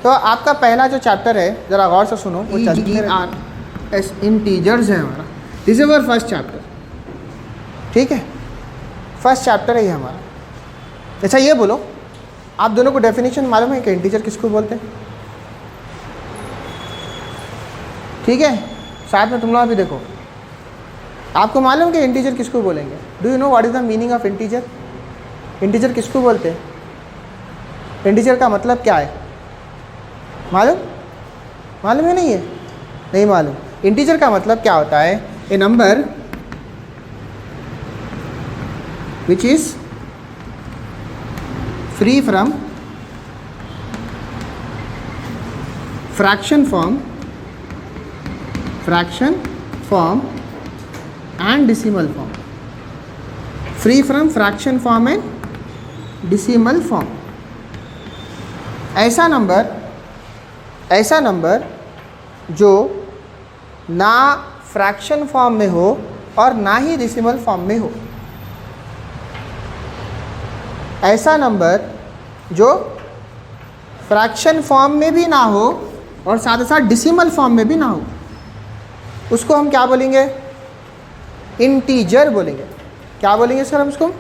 तो आपका पहला जो चैप्टर है ज़रा गौर से सुनो, वो EGRS इंटीजर्स है हमारा। This is our first chapter, ठीक है, फर्स्ट चैप्टर है ये हमारा। अच्छा ये बोलो, आप दोनों को डेफिनेशन मालूम है कि इंटीजर किसको बोलते हैं? ठीक है, साथ में तुम लोग भी देखो, आपको मालूम कि इंटीजर किसको बोलेंगे? Do you know what is the meaning of integer? Integer किसको बोलते हैं? इंटीजर का मतलब क्या है मालूम? मालूम है नहीं है? नहीं मालूम। इंटीजर का मतलब क्या होता है? A number which is free from fraction form and decimal form, free from fraction form and decimal form। ऐसा नंबर जो ना फ्रैक्शन फॉर्म में हो और ना ही डेसिमल फॉर्म में हो। ऐसा नंबर जो फ्रैक्शन फॉर्म में भी ना हो और साथ ही साथ डेसिमल फॉर्म में भी ना हो, उसको हम क्या बोलेंगे? इंटीजर बोलेंगे। क्या बोलेंगे सर हम उसको?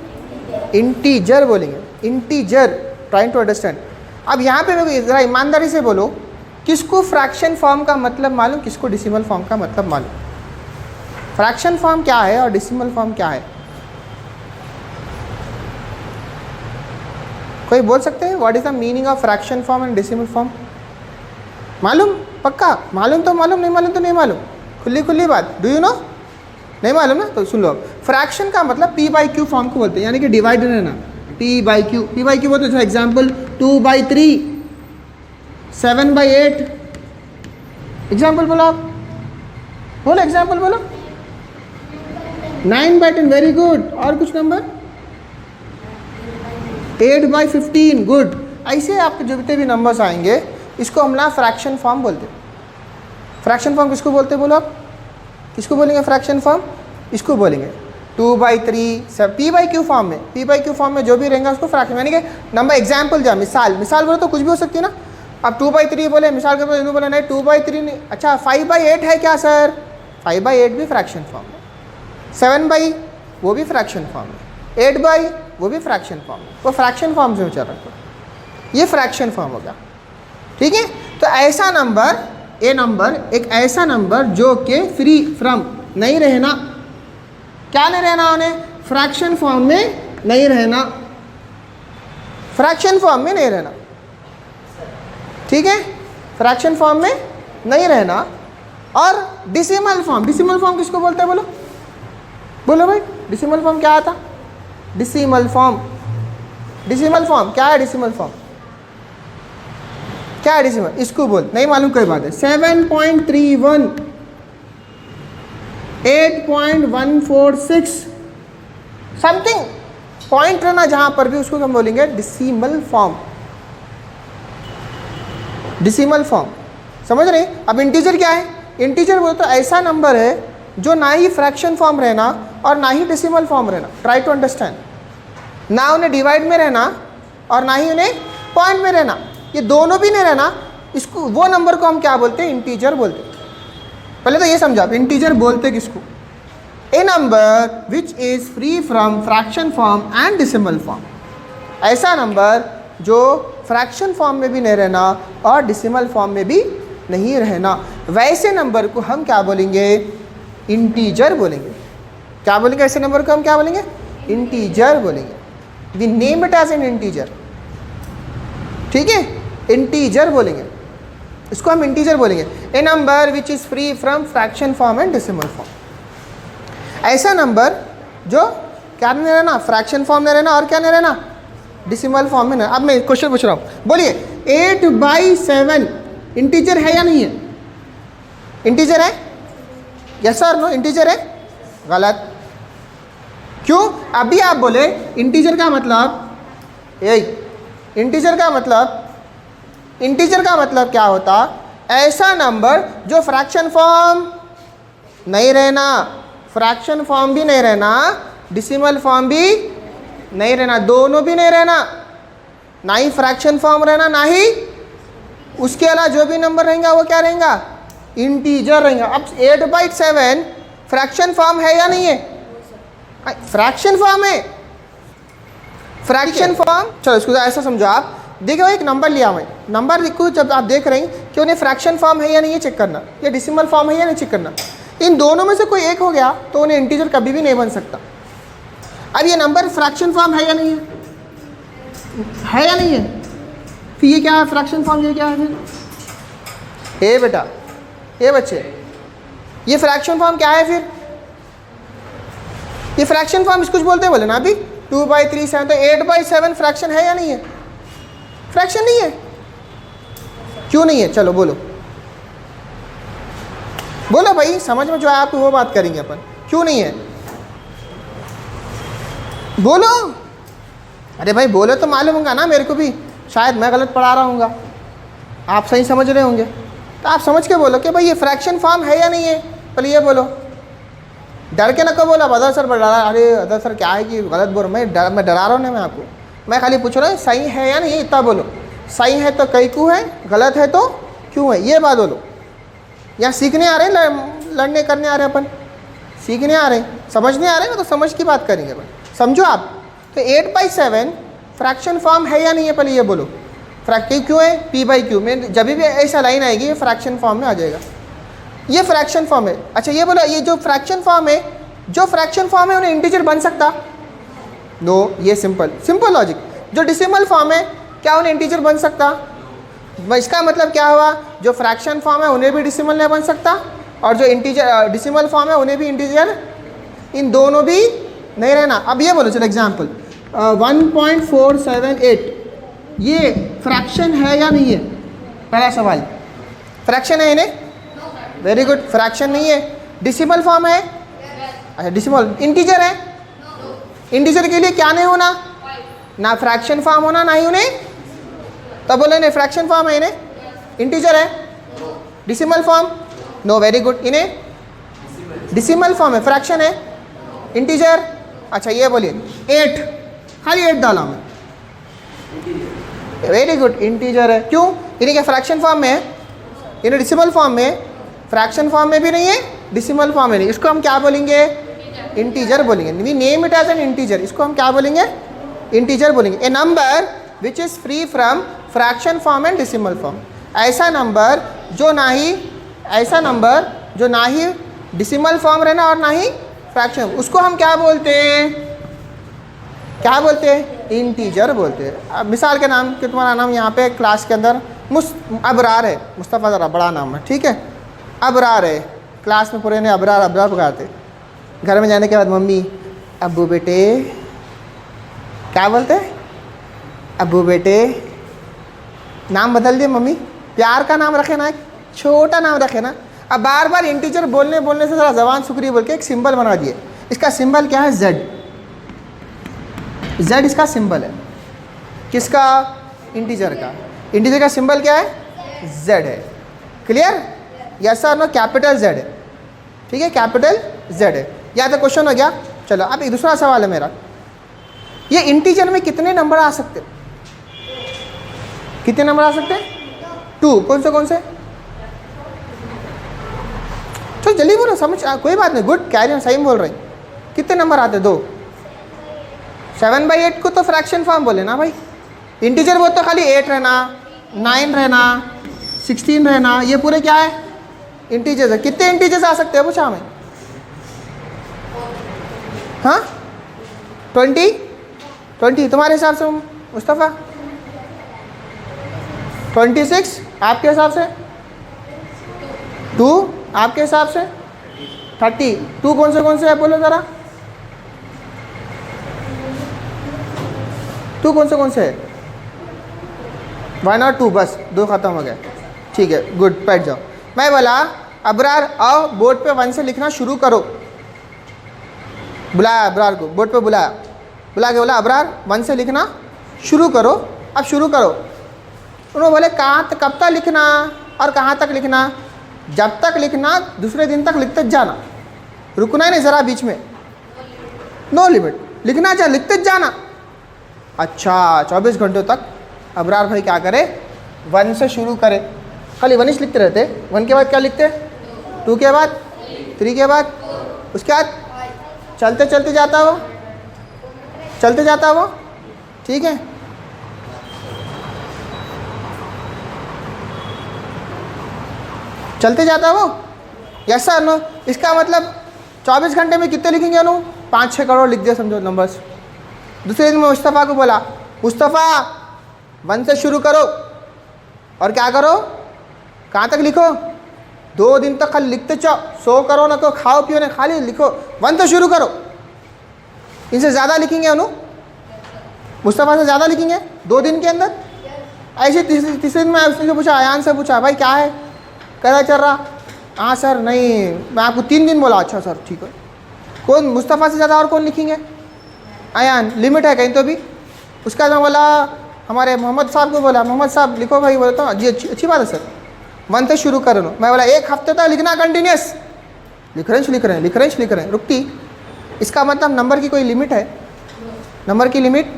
इंटीजर बोलेंगे। Integer, trying to understand. अब यहाँ पे मेरे को ज़रा ईमानदारी से बोलो, किसको फ्रैक्शन फॉर्म का मतलब मालूम, किसको डेसिमल फॉर्म का मतलब मालूम? फ्रैक्शन फॉर्म क्या है और डेसिमल फॉर्म क्या है? कोई बोल सकते हैं what is the meaning of fraction form and decimal form? मालूम? पक्का मालूम तो मालूम, नहीं मालूम तो नहीं मालूम। खुली बात। Do you know? नहीं मालूम है तो सुन लो। फ्रैक्शन का मतलब p/q फॉर्म को बोलते हैं, यानी कि डिवाइडेड है ना, p/q बोलते हैं। एग्जाम्पल 2/3, 7/8। एग्जाम्पल बोलो आप, बोलो एग्जाम्पल बोलो। 9/10, वेरी गुड। और कुछ नंबर? 8/15, गुड। ऐसे आपके जो जितने भी नंबर्स आएंगे इसको हम ना फ्रैक्शन फॉर्म बोलते हैं। फ्रैक्शन फॉर्म किसको बोलते हैं बोलो आप? किसको बोलेंगे फ्रैक्शन फॉर्म? इसको बोलेंगे 2/3, सब p/q फॉर्म में। p/q फॉर्म में जो भी रहेगा उसको फ्रैक्शन, यानी कि नंबर। एग्जाम्पल जा, मिसाल बोलो तो कुछ भी हो सकती है ना। अब 2/3 बोले, मिसाल के बोले, बोले नहीं 2/3 नहीं। अच्छा 5/8 है क्या सर? 5/8 भी फ्रैक्शन फॉर्म है। 7/, वो भी फ्रैक्शन फॉर्म है। 8/, वो भी फ्रैक्शन फॉर्म है। वो फ्रैक्शन फॉर्म से विचार रखो, ये फ्रैक्शन फॉर्म हो गया, ठीक है। तो ऐसा नंबर, ए नंबर, एक ऐसा नंबर जो कि फ्री फ्रॉम, नहीं रहना, क्या नहीं रहना उन्हें? फ्रैक्शन फॉर्म में नहीं रहना, फ्रैक्शन फॉर्म में नहीं रहना, ठीक है, फ्रैक्शन फॉर्म में नहीं रहना। और डेसिमल फॉर्म, डेसिमल फॉर्म किसको बोलते हैं बोलो? बोलो भाई, डेसिमल फॉर्म क्या आता? डेसिमल फॉर्म क्या है? डेसिमल फॉर्म क्या है? डेसिमल, इसको बोल, नहीं मालूम कोई बात है। 7.31, 8.146, समथिंग पॉइंट रहना जहां पर भी, उसको हम बोलेंगे डेसिमल फॉर्म। डेसिमल फॉर्म, समझ रहे? अब इंटीजर क्या है? इंटीजर बोले तो ऐसा नंबर है जो ना ही फ्रैक्शन फॉर्म रहना और ना ही डेसिमल फॉर्म रहना। Try to understand. ना उन्हें डिवाइड में रहना और ना ही उन्हें पॉइंट में रहना, ये दोनों भी नहीं रहना। इसको, वो नंबर को हम क्या बोलते हैं? इंटीजर बोलते हैं। पहले तो ये समझा इंटीजर बोलते किसको? A number which is free from fraction form and decimal form. ऐसा नंबर जो फ्रैक्शन फॉर्म में भी नहीं रहना और डेसिमल फॉर्म में भी नहीं रहना, वैसे नंबर को हम क्या बोलेंगे? इंटीजर बोलेंगे। क्या बोलेंगे? ऐसे नंबर को हम क्या बोलेंगे? इंटीजर बोलेंगे। We name it as an integer, ठीक है, इंटीजर बोलेंगे इसको, हम इंटीजर बोलेंगे। A number which is free from fraction form and decimal form. ऐसा नंबर जो क्या नहीं रहना? फ्रैक्शन फॉर्म में रहना और क्या नहीं रहना? डेसिमल फॉर्म में ना। अब मैं क्वेश्चन पूछ रहा हूँ, बोलिए 8/7 इंटीजर है या नहीं है? इंटीजर है? यस और नो? इंटीजर है? गलत। क्यों? अभी आप बोले इंटीजर का मतलब यही, इंटीजर का मतलब क्या होता? ऐसा नंबर जो फ्रैक्शन फॉर्म नहीं रहना, फ्रैक्शन फॉर्म भी नहीं रहना, डेसिमल फॉर्म भी नहीं रहना, दोनों भी नहीं रहना, ना ही फ्रैक्शन फॉर्म रहना ना ही उसके अलावा जो भी नंबर रहेगा वो क्या रहेगा, इंटीजर रहेगा। अब 8/7 फ्रैक्शन फॉर्म है या नहीं है, फ्रैक्शन फॉर्म है, फ्रैक्शन फॉर्म। चलो इसको ऐसा समझो, आप देखो एक नंबर लिया मैं, नंबर लिखो, जब आप देख रहे हैं कि उन्हें फ्रैक्शन फॉर्म है या नहीं है चेक करना, या डेसिमल फॉर्म है या नहीं चेक करना। इन दोनों में से कोई एक हो गया तो उन्हें इंटीजर कभी भी नहीं बन सकता। अब ये नंबर फ्रैक्शन फॉर्म है या नहीं है या नहीं है, फिर ये क्या है फ्रैक्शन फॉर्म, ये क्या है फिर, ए बेटा ए बच्चे, ये फ्रैक्शन फॉर्म क्या है फिर, ये फ्रैक्शन फॉर्म इसको कुछ बोलते हैं, बोले ना अभी 2/3 7, तो 8/7 फ्रैक्शन है या नहीं है, फ्रैक्शन नहीं है। क्यों नहीं है, चलो बोलो बोलो भाई, समझ में जो है आपको वो बात करेंगे अपन, क्यों नहीं है बोलो। अरे भाई बोलो तो मालूम होगा ना मेरे को भी, शायद मैं गलत पढ़ा रहा हूँगा, आप सही समझ रहे होंगे, तो आप समझ के बोलो कि भाई ये फ्रैक्शन फॉर्म है या नहीं है, पहले ये बोलो, डर के ना को बोला अदर सर पर डरा, अरे अदर सर क्या है कि गलत बोल, मैं डरा रहा हूँ ना मैं आपको, मैं खाली पूछ रहा हूँ सही है या नहीं है, इतना बोलो। सही है तो कई क्यों है, गलत है तो क्यों है, ये बात बोलो। यहाँ सीखने आ रहे हैं, लड़ने करने आ रहे हैं अपन, सीखने आ रहे हैं, समझने आ रहे हैं ना, तो समझ की बात करेंगे अपन, समझो आप। तो 8/7 फ्रैक्शन फॉर्म है या नहीं है, पहले ये बोलो। क्यों है, P/Q में जब भी ऐसा लाइन आएगी ये फ्रैक्शन फॉर्म में आ जाएगा, ये फ्रैक्शन फॉर्म है। अच्छा ये बोलो, ये जो फ्रैक्शन फॉर्म है, जो फ्रैक्शन फॉर्म है उन्हें इंटीजर बन सकता, नो, ये सिंपल लॉजिक। जो डेसिमल फॉर्म है क्या उन्हें इंटीजर बन सकता, इसका मतलब क्या हुआ, जो फ्रैक्शन फॉर्म है उन्हें भी डेसिमल नहीं बन सकता, और जो इंटीजर डेसिमल फॉर्म है उन्हें भी इंटीजर, इन दोनों भी नहीं रहना। अब ये बोलो, चलो एग्जाम्पल 1.478 ये फ्रैक्शन है या नहीं है, पहला सवाल, फ्रैक्शन है इन्हें, वेरी गुड, फ्रैक्शन नहीं है। डेसिमल फॉर्म है, अच्छा डेसिमल, इंटीजर है, इंटीजर के लिए क्या नहीं होना, ना फ्रैक्शन फॉर्म होना ना ही उन्हें, तब बोले नहीं फ्रैक्शन फॉर्म है, इन्हें इंटीजर है। Decimal form, no, very good, इन्हें डेसिमल फॉर्म है, फ्रैक्शन है, इंटीजर। अच्छा ये बोलिए 8, खाली 8 डाला मैं, वेरी गुड, इंटीजर है। क्यों, इन्हें क्या फ्रैक्शन फॉर्म में है, इन्हें डेसिमल फॉर्म में, फ्रैक्शन फॉर्म में भी नहीं है, डेसिमल फॉर्म में नहीं, इसको हम क्या बोलेंगे, इंटीजर बोलेंगे। We name it as an integer, इसको हम क्या बोलेंगे, इंटीजर बोलेंगे। A number which is free from fraction form and decimal form, ऐसा नंबर जो ना ही डेसिमल फॉर्म रहना और ना ही फ्रैक्शन, उसको हम क्या बोलते हैं, इंटीजर बोलते हैं। अब मिसाल के नाम कि तुम्हारा नाम यहाँ पे क्लास के अंदर अबरार है, मुस्तफ़ा ज़रा बड़ा नाम है, ठीक है, अबरार है, क्लास में पूरे ने अबरार पुकारते, घर में जाने के बाद मम्मी अब्बू बेटे, क्या बोलते हैं, अब्बू बेटे, नाम बदल दिए मम्मी, प्यार का नाम रखे ना, एक छोटा नाम रखे ना। अब बार बार इंटीजर बोलने से ज़रा ज़बान सुकरी बोल के एक सिंबल बना दिए, इसका सिंबल क्या है, Z इसका सिंबल है, किसका, इंटीजर का सिंबल क्या है, Z है, क्लियर, यस और नो, कैपिटल Z है, ठीक है, कैपिटल Z है। या तो क्वेश्चन हो गया। चलो अब एक दूसरा सवाल है मेरा, ये इंटीजर में कितने नंबर आ सकते, कितने नंबर आ सकते हैं, 2, कौन से, तो जल्दी बोलो, समझ, कोई बात नहीं, गुड, कैरी, सही बोल रहे हैं, कितने नंबर आते, 2। 7/8 को तो फ्रैक्शन फॉर्म बोले ना भाई, इंटीजर बोलते तो खाली 8 रहना, 9 रहना, 16 रहना, ये पूरे क्या है, इंटीजर्स है। कितने इंटीजर्स आ सकते हैं पूछा हमें, हाँ 20 तुम्हारे हिसाब से मुस्तफ़ा, 26 आपके हिसाब से, 2 आपके हिसाब से, 30, 2 कौन से है बोलो ज़रा, 2 कौन से है, 1 और 2, बस 2 ख़त्म हो गए, ठीक है, गुड, बैठ जाओ। मैं बोला अबरार आओ बोर्ड पे 1 से लिखना शुरू करो, बुलाया अबरार को, बोर्ड पे बुला के बोला अबरार 1 से लिखना शुरू करो, अब शुरू करो। उन्होंने बोले कब तक लिखना और कहाँ तक लिखना, जब तक लिखना दूसरे दिन तक लिखते जाना, रुकना ही नहीं ज़रा बीच में, नो लिमिट, लिखना चाहे लिखते जाना। अच्छा 24 घंटों तक अबरार भाई क्या करे, 1 से शुरू करें, खाली 1 लिखते रहते। 1 के बाद क्या लिखते, 2 के बाद, 3 के बाद, उसके बाद चलते चलते जाता वो, चलते जाता वो, ठीक है। चलते जाता वो, यस सर नो। इसका मतलब 24 घंटे में कितने लिखेंगे अनु, 5-6 करोड़ लिख दिया समझो नंबर्स। दूसरे दिन में मुस्तफ़ा को बोला, मुस्तफ़ा 1 से शुरू करो और क्या करो, कहाँ तक लिखो, 2 दिन तक खाली लिखते चो, 100 करो ना को, खाओ पियो ना, खाली लिखो, 1 से शुरू करो। इनसे ज़्यादा लिखेंगे अनु, मुस्तफ़ा से ज़्यादा लिखेंगे 2 दिन के अंदर। ऐसे तीसरे दिन में उसने पूछा, अयान से पूछा, भाई क्या है, कैसा चल रहा, हाँ सर नहीं मैं आपको 3 दिन बोला, अच्छा सर ठीक है। कौन मुस्तफ़ा से ज़्यादा और कौन लिखेंगे, अयान, लिमिट है कहीं तो भी। उसका मैं बोला हमारे मोहम्मद साहब को, बोला मोहम्मद साहब लिखो भाई, बोलता हूँ जी अच्छी बात है सर, 1 से शुरू करो। मैं बोला 1 हफ्ते तक लिखना कंटिन्यूस, लिख रहे हैं रुकती। इसका मतलब नंबर की कोई लिमिट है, नंबर की लिमिट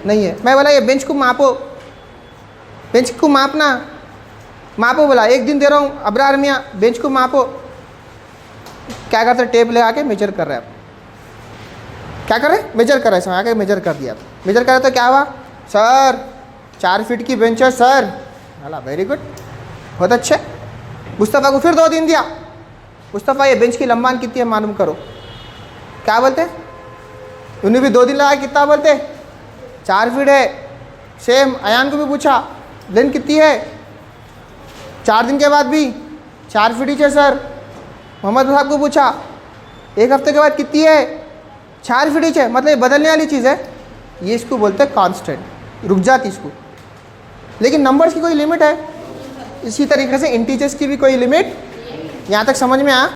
नहीं है। मैं बोला ये बेंच को मापो, बेंच को मापना, मापो। बोला 1 दिन दे रहा हूँ अबरार मियाँ, बेंच को मापो। क्या करते, टेप लगा के मेजर कर रहे हैं आप, क्या कर रहे, मेजर कर रहे हैं, आके मेजर कर दिया। मेजर कर रहे तो क्या हुआ, सर 4 फीट की बेंच है सर। बोला वेरी गुड, बहुत अच्छे। मुस्तफ़ा को फिर 2 दिन दिया, मुस्तफ़ा ये बेंच की लंबाई कितनी है मालूम करो। क्या बोलते, उन्हें भी 2 दिन लगा, कितना बोलते, 4 फीट है। सेम अयान को भी पूछा लेंथ कितनी है, 4 दिन के बाद भी 4 फीट ही है सर। मोहम्मद साहब को पूछा 1 हफ्ते के बाद कितनी है, 4 फीट ही है। मतलब ये बदलने वाली चीज़ है, ये इसको बोलते हैं कांस्टेंट, रुक जाती इसको। लेकिन नंबर्स की कोई लिमिट है, इसी तरीके से इंटीजर्स की भी कोई लिमिट। यहाँ तक समझ में आया।